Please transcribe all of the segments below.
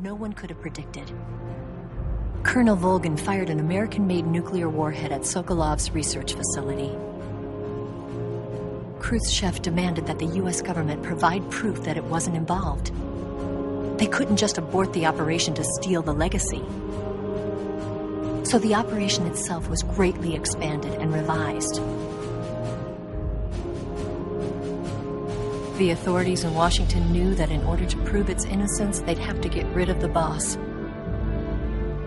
no one could have predicted. Colonel Volgin fired an American-made nuclear warhead at Sokolov's research facility. Khrushchev demanded that the US government provide proof that it wasn't involved. They couldn't just abort the operation to steal the legacy. So the operation itself was greatly expanded and revised. The authorities in Washington knew that in order to prove its innocence, they'd have to get rid of the boss,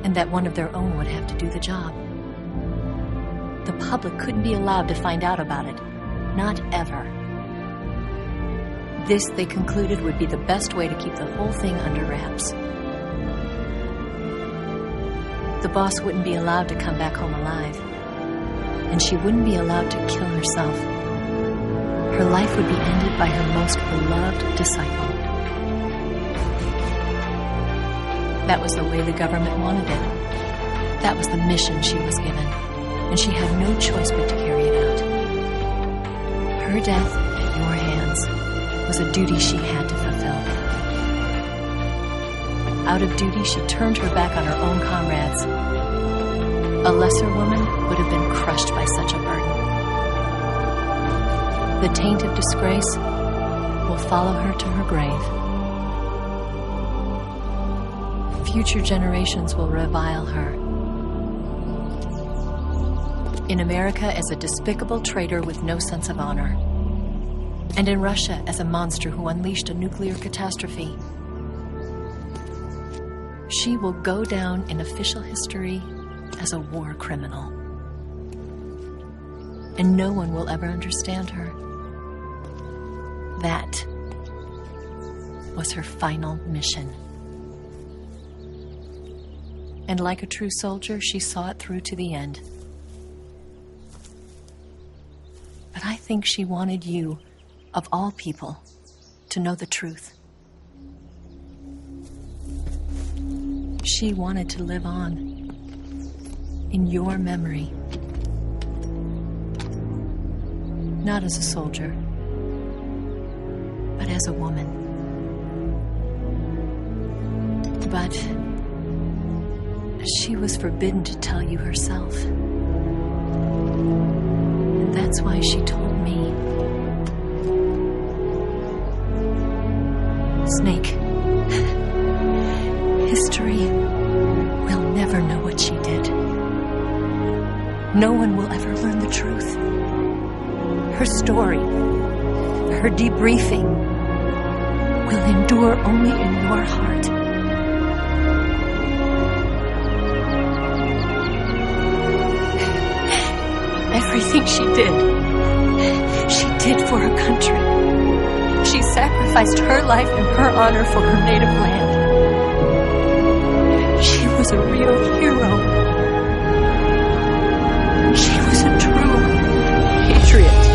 and that one of their own would have to do the job. The public couldn't be allowed to find out about it. Not ever. This, they concluded, would be the best way to keep the whole thing under wraps. The boss wouldn't be allowed to come back home alive, and she wouldn't be allowed to kill herself. Her life would be ended by her most beloved disciple. That was the way the government wanted it. That was the mission she was given, and she had no choice but to carry it out. Her death at your hands was a duty she had to fulfill. Out of duty, she turned her back on her own comrades. A lesser woman would have been crushed by such a burden. The taint of disgrace will follow her to her grave. Future generations will revile her. In America as a despicable traitor with no sense of honor. And in Russia as a monster who unleashed a nuclear catastrophe. She will go down in official history as a war criminal. And no one will ever understand her. That was her final mission. And like a true soldier, she saw it through to the end. But I think she wanted you, of all people, to know the truth. She wanted to live on in your memory. Not as a soldier, but as a woman. But she was forbidden to tell you herself. And that's why she told me. Snake, history will never know what she did. No one will ever learn the truth. Her story, her debriefing, will endure only in your heart. Everything she did for her country. She sacrificed her life and her honor for her native land. She was a real hero. She was a true patriot.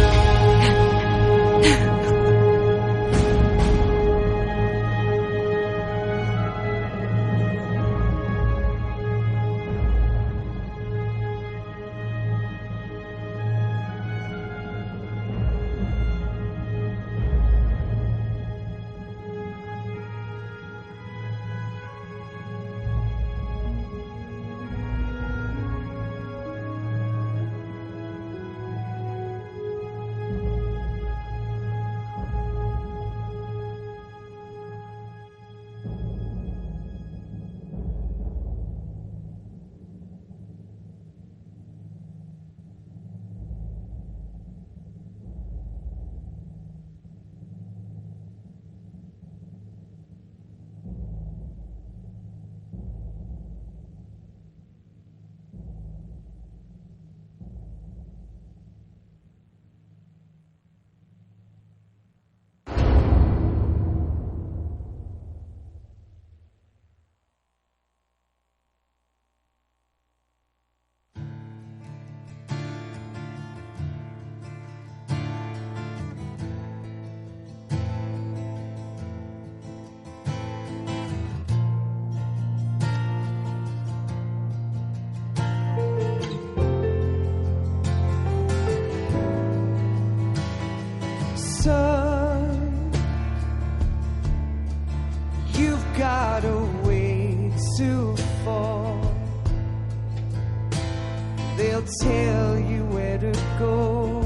They'll tell you where to go,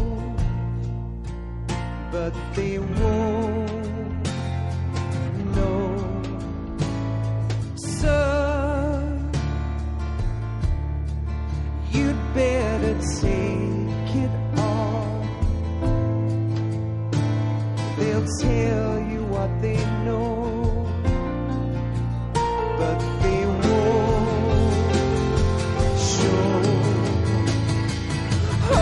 but they won't know. Son, you'd better take it all. They'll tell you what they know, but they won't show. Oh,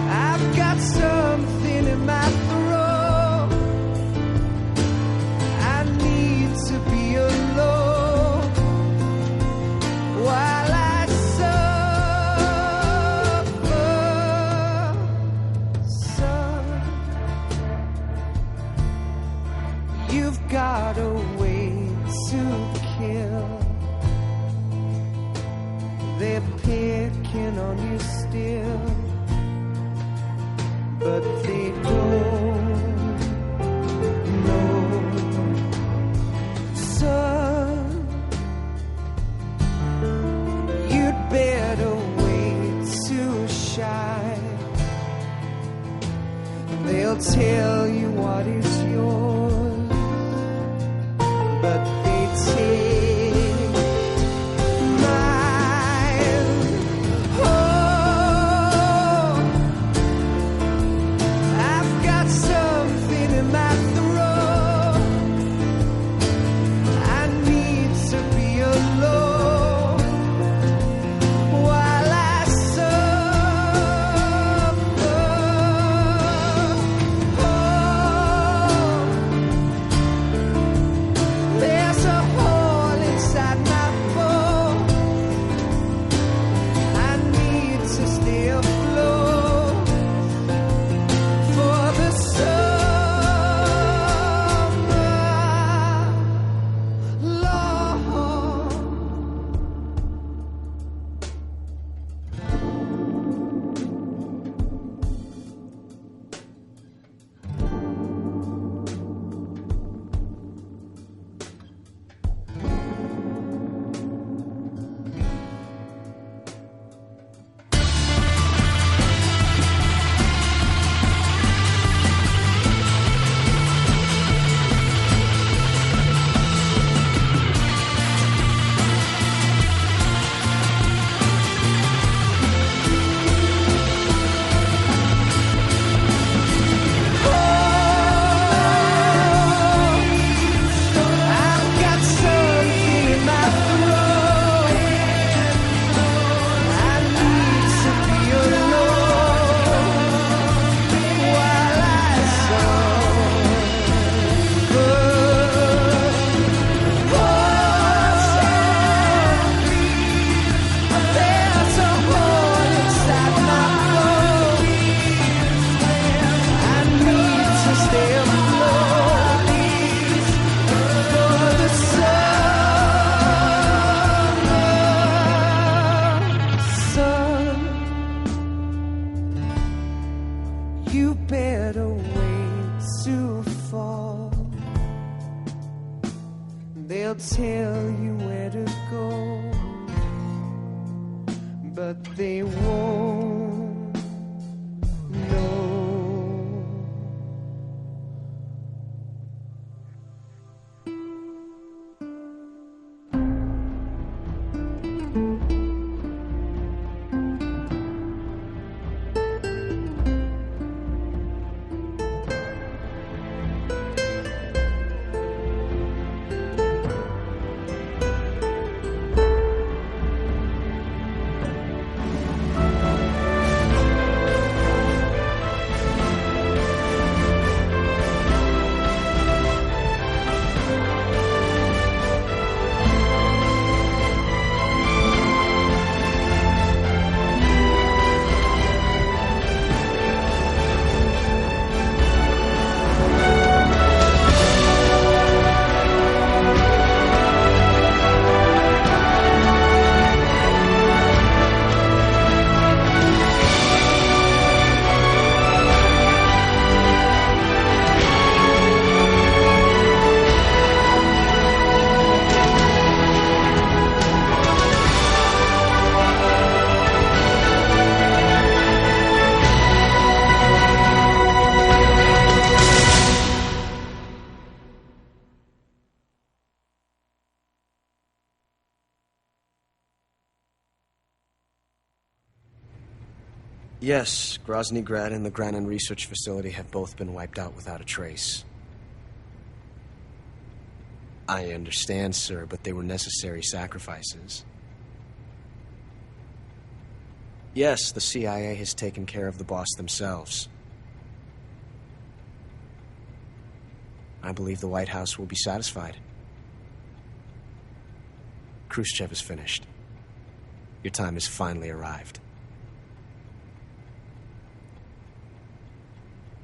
I've got something in my throat. I need to be alone while I suffer. Son, you've got a way to kill. They're picking on you still, but they don't know. Son, you'd better wait to shine. They'll tell you what is yours, but they take mine. Oh, I've got something in my throat. I need to be alone while I suffer. Oh, there's a hole inside my bones. I need to stay afloat for the summer. Lord, I've got something in my throat. I need to be alone while I suffer. There's a hole inside my bones. I need to stay afloat for the summer. Son, you better wait to fall. They'll tell you where to go, but they won't know. Yes, Grozny Grad and the Granin Research Facility have both been wiped out without a trace. I understand, sir, but they were necessary sacrifices. Yes, the CIA has taken care of the boss themselves. I believe the White House will be satisfied. Khrushchev is finished. Your time has finally arrived.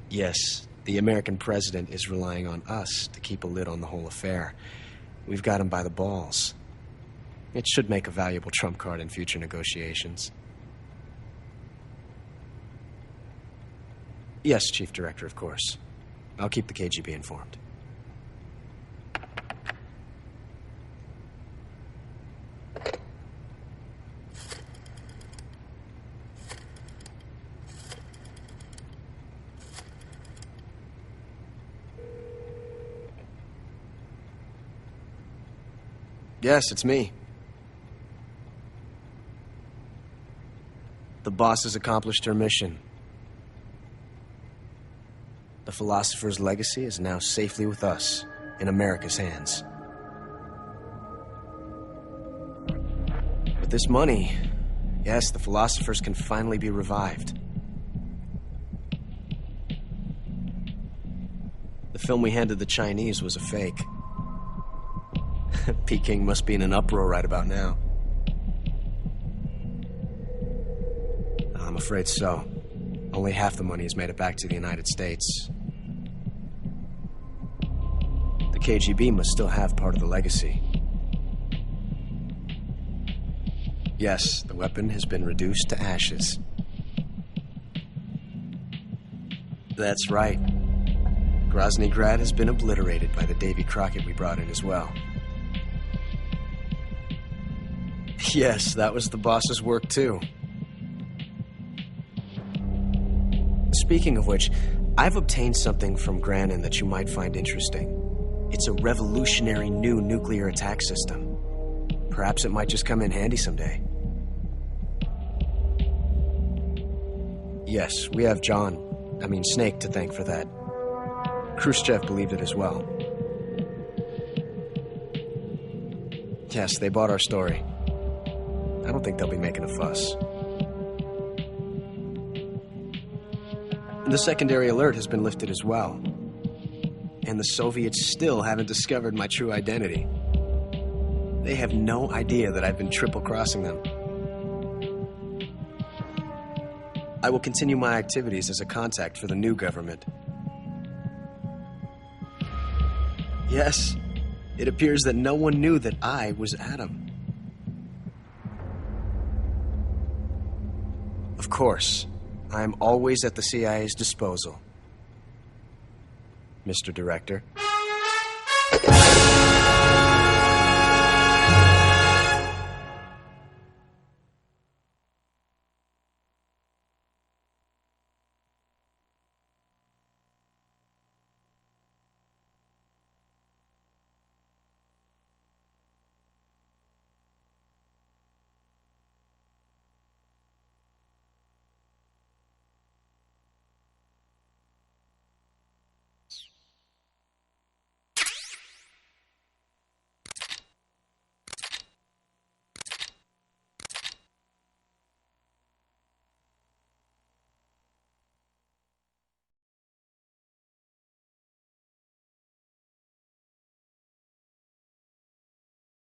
Yes, the American president is relying on us to keep a lid on the whole affair. We've got him by the balls. It should make a valuable trump card in future negotiations. Yes, Chief Director, of course. I'll keep the KGB informed. Yes, it's me. The boss has accomplished her mission. The philosopher's legacy is now safely with us, in America's hands. With this money, yes, the philosophers can finally be revived. The film we handed the Chinese was a fake. Peking must be in an uproar right about now. I'm afraid so. Only half the money has made it back to the United States. The KGB must still have part of the legacy. Yes, the weapon has been reduced to ashes. That's right. Grozny Grad has been obliterated by the Davy Crockett we brought in as well. Yes, that was the boss's work too. Speaking of which, I've obtained something from Granin that you might find interesting. It's a revolutionary new nuclear attack system. Perhaps it might just come in handy someday. Yes, we have Snake to thank for that. Khrushchev believed it as well. Yes, they bought our story. I don't think they'll be making a fuss. The secondary alert has been lifted as well. And the Soviets still haven't discovered my true identity. They have no idea that I've been triple-crossing them. I will continue my activities as a contact for the new government. Yes, it appears that no one knew that I was Adam. Of course, I am always at the CIA's disposal, Mr. Director.